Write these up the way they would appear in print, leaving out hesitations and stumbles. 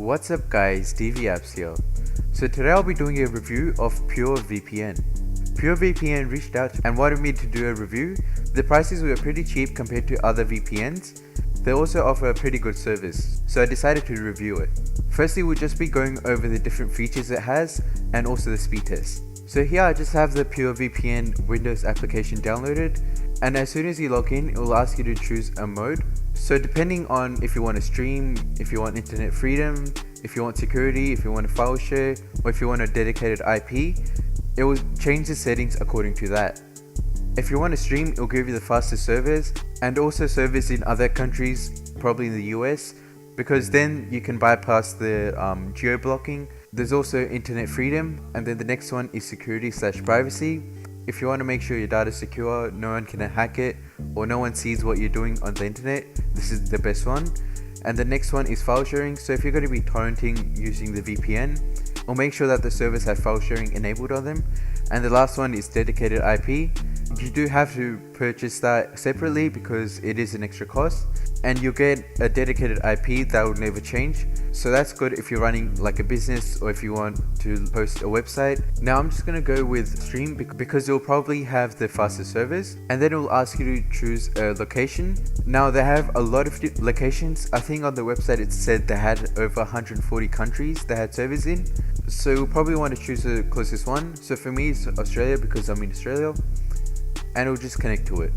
What's up guys, DvApps here. So today I'll be doing a review of VPN. VPN reached out and wanted me to do a review. The prices were pretty cheap compared to other VPNs. They also offer a pretty good service, so I decided to review it. Firstly, we'll just be going over the different features it has and also the speed test. So here I just have the VPN Windows application downloaded, and as soon as you log in, it will ask you to choose a mode. So depending on if you want to stream, if you want internet freedom, if you want security, if you want a file share, or if you want a dedicated IP, it will change the settings according to that. If you want to stream, it will give you the fastest servers and also servers in other countries, probably in the US, because then you can bypass the geo blocking. There's also internet freedom, and then the next one is security/privacy. If you want to make sure your data is secure, no one can hack it, or no one sees what you're doing on the internet, this is the best one. And the next one is file sharing. So if you're going to be torrenting using the VPN, or make sure that the servers have file sharing enabled on them. And the last one is dedicated IP. You do have to purchase that separately because it is an extra cost, and you'll get a dedicated IP that will never change. So that's good if you're running like a business or if you want to post a website. Now I'm just going to go with stream because it'll probably have the fastest servers, and then it will ask you to choose a location. Now they have a lot of locations. I think on the website it said they had over 140 countries they had servers in. So you'll probably want to choose the closest one. So for me it's Australia because I'm in Australia, and it'll just connect to it.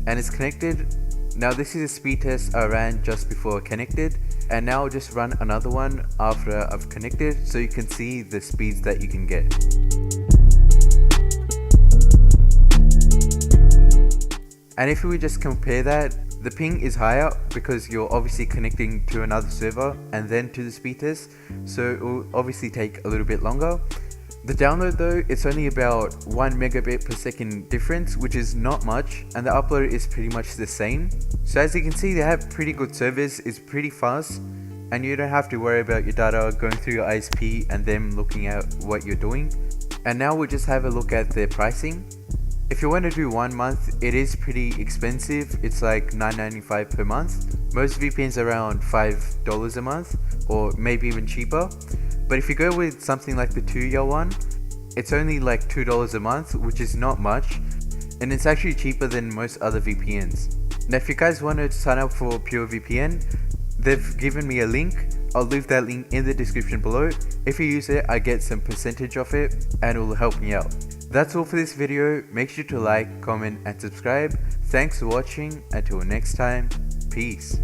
And it's connected. Now this is a speed test I ran just before I connected, and now I'll just run another one after I've connected so you can see the speeds that you can get. And if we just compare that, the ping is higher because you're obviously connecting to another server and then to the speed test, so it will obviously take a little bit longer. The download though, it's only about 1 megabit per second difference, which is not much, and the upload is pretty much the same. So as you can see, they have pretty good service, it's pretty fast, and you don't have to worry about your data going through your ISP and them looking at what you're doing. And now we'll just have a look at their pricing. If you want to do 1 month, it is pretty expensive. It's like $9.95 per month. Most VPNs are around $5 a month, or maybe even cheaper. But if you go with something like the 2-year one, it's only like $2 a month, which is not much, and it's actually cheaper than most other VPNs. Now if you guys want to sign up for VPN, they've given me a link. I'll leave that link in the description below. If you use it, I get some percentage of it and it will help me out. That's all for this video. Make sure to like, comment and subscribe. Thanks for watching. Until next time, peace.